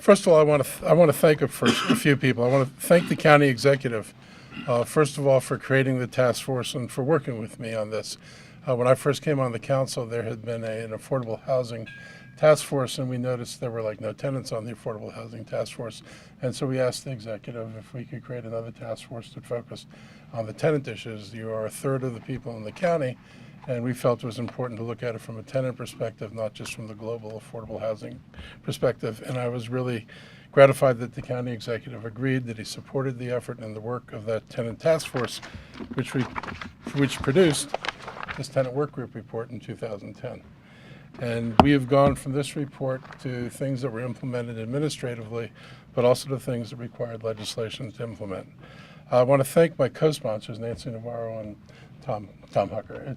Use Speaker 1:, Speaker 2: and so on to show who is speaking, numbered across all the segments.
Speaker 1: First of all, I want to thank a few people. I want to thank the county executive, first of all, for creating the task force and for working with me on this. When I first came on the council, there had been an affordable housing task force, and we noticed there were like no tenants on the affordable housing task force. And so we asked the executive if we could create another task force to focus on the tenant issues. You are a third of the people in the county, and we felt it was important to look at it from a tenant perspective, not just from the global affordable housing perspective. And I was really gratified that the county executive agreed, that he supported the effort and the work of that tenant task force, which produced this tenant work group report in 2010. And we have gone from this report to things that were implemented administratively, but also to things that required legislation to implement. I want to thank my co-sponsors, Nancy Navarro and Tom Hucker.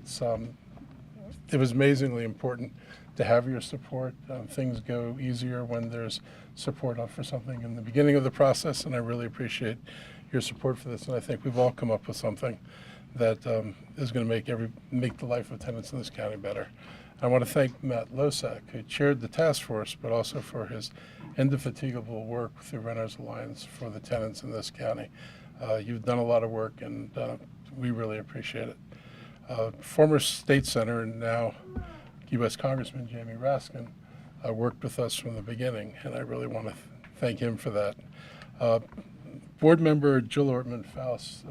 Speaker 1: It was amazingly important to have your support. Things go easier when there's support for something in the beginning of the process, and I really appreciate your support for this. And I think we've all come up with something that is going to make the life of tenants in this county better. I want to thank Matt Losak, who chaired the task force, but also for his indefatigable work through Renters Alliance for the tenants in this county. You've done a lot of work, and we really appreciate it. Former state senator and now U.S. Congressman Jamie Raskin worked with us from the beginning, and I really want to thank him for that. Board member Jill Ortman-Faust,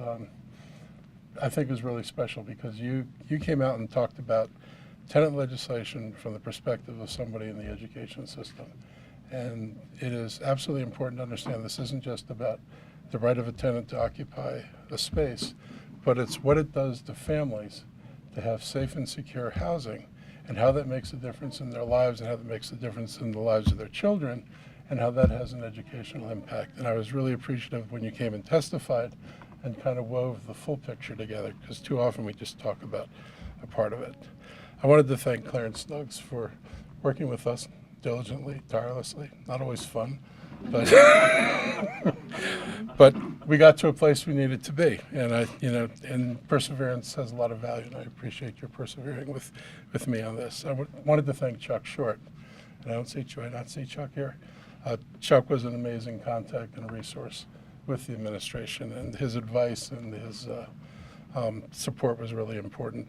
Speaker 1: I think was really special because you came out and talked about tenant legislation from the perspective of somebody in the education system. And it is absolutely important to understand this isn't just about the right of a tenant to occupy a space, but it's what it does to families to have safe and secure housing, and how that makes a difference in their lives, and how that makes a difference in the lives of their children, and how that has an educational impact. And I was really appreciative when you came and testified and kind of wove the full picture together, because too often we just talk about a part of it. I wanted to thank Clarence Snuggs for working with us diligently, tirelessly, not always fun, but but we got to a place we needed to be, and and perseverance has a lot of value, and I appreciate your persevering with me on this. I wanted to thank Chuck Short, and I don't see Chuck here. Chuck was an amazing contact and a resource with the administration, and his advice and his support was really important.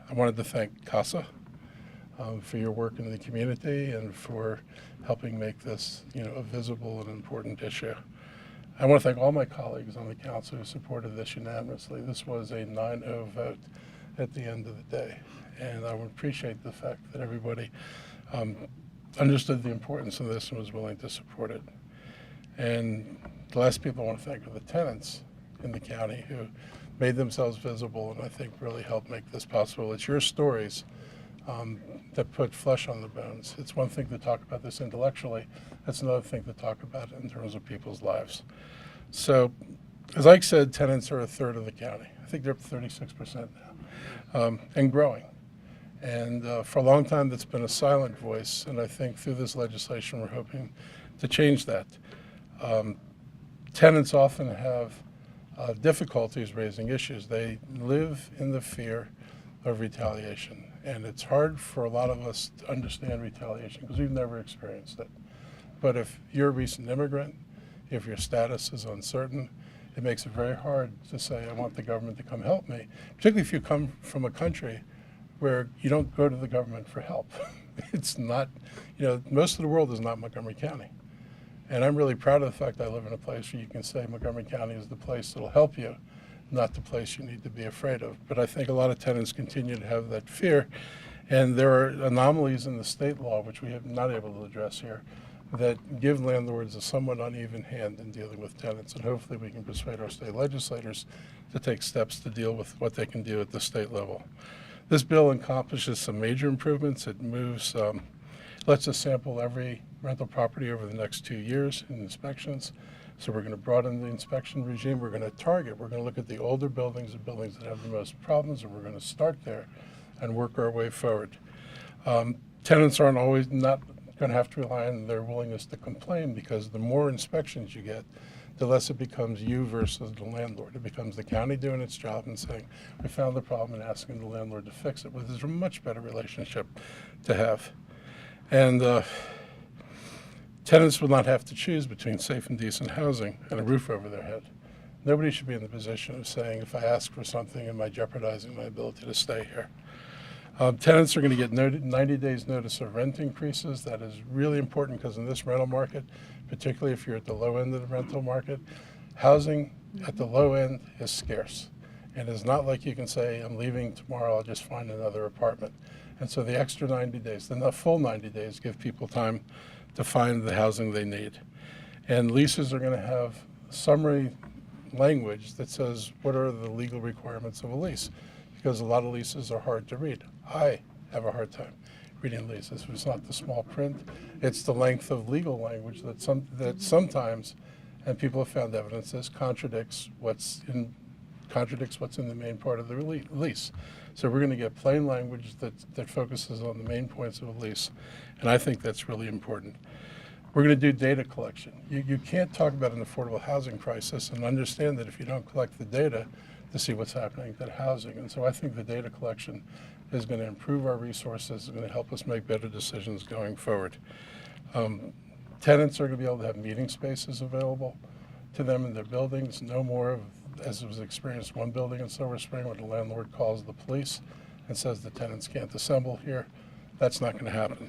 Speaker 1: I wanted to thank CASA for your work in the community and for helping make this a visible and important issue. I want to thank all my colleagues on the council who supported this unanimously. This was a 9-0 vote at the end of the day, and I would appreciate the fact that everybody understood the importance of this and was willing to support it. And the last people I want to thank are the tenants in the county who made themselves visible and I think really helped make this possible. It's your stories that put flesh on the bones. It's one thing to talk about this intellectually. It's another thing to talk about it in terms of people's lives. So, as Ike said, tenants are a third of the county. I think they're up to 36% now, and growing. And for a long time, that's been a silent voice. And I think through this legislation, we're hoping to change that. Tenants often have difficulties raising issues. They live in the fear of retaliation. And it's hard for a lot of us to understand retaliation because we've never experienced it. But if you're a recent immigrant, if your status is uncertain, it makes it very hard to say, I want the government to come help me, particularly if you come from a country where you don't go to the government for help. It's not, most of the world is not Montgomery County. And I'm really proud of the fact I live in a place where you can say Montgomery County is the place that'll help you, not the place you need to be afraid of. But I think a lot of tenants continue to have that fear. And there are anomalies in the state law, which we have not able to address here, that give landlords a somewhat uneven hand in dealing with tenants. And hopefully we can persuade our state legislators to take steps to deal with what they can do at the state level. This bill accomplishes some major improvements. It moves, lets us sample every rental property over the next 2 years in inspections. So we're going to broaden the inspection regime. We're going to target. We're going to look at the older buildings, the buildings that have the most problems, and we're going to start there and work our way forward. Tenants aren't always not going to have to rely on their willingness to complain, because the more inspections you get, the less it becomes you versus the landlord. It becomes the county doing its job and saying, we found the problem, and asking the landlord to fix it, which is a much better relationship to have. And Tenants will not have to choose between safe and decent housing and a roof over their head. Nobody should be in the position of saying, if I ask for something, am I jeopardizing my ability to stay here? Tenants are going to get 90 days notice of rent increases. That is really important because in this rental market, particularly if you're at the low end of the rental market, housing at the low end is scarce. And it's not like you can say, I'm leaving tomorrow, I'll just find another apartment. And so the extra 90 days, the full 90 days, give people time to find the housing they need. And leases are going to have summary language that says what are the legal requirements of a lease, because a lot of leases are hard to read. I have a hard time reading leases. It's not the small print, it's the length of legal language that sometimes, and people have found evidence this, contradicts what's in the main part of the lease. So we're going to get plain language that focuses on the main points of a lease, and I think that's really important. We're going to do data collection. You can't talk about an affordable housing crisis and understand that if you don't collect the data to see what's happening to housing. And so I think the data collection is going to improve our resources, is going to help us make better decisions going forward. Tenants are going to be able to have meeting spaces available to them in their buildings. No more of, as was experienced one building in Silver Spring, where the landlord calls the police and says the tenants can't assemble here. That's not going to happen.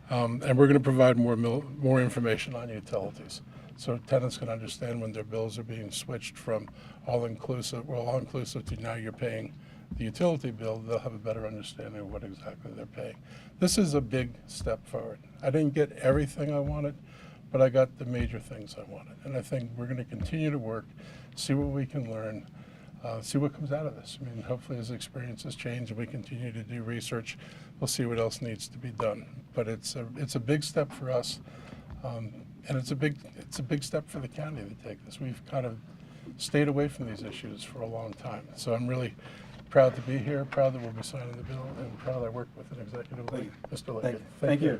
Speaker 1: And we're going to provide more information on utilities, so tenants can understand when their bills are being switched from all-inclusive to now you're paying the utility bill. They'll have a better understanding of what exactly they're paying. This is a big step forward. I didn't get everything I wanted, but I got the major things I wanted. And I think we're going to continue to work, see what we can learn, see what comes out of this. I mean, hopefully as experiences change and we continue to do research, we'll see what else needs to be done. But it's a big step for us, and it's a big step for the county to take this. We've kind of stayed away from these issues for a long time. So I'm really proud to be here, proud that we'll be signing the bill, and proud I worked with an executive lead, Mr. Lickett.
Speaker 2: Thank you.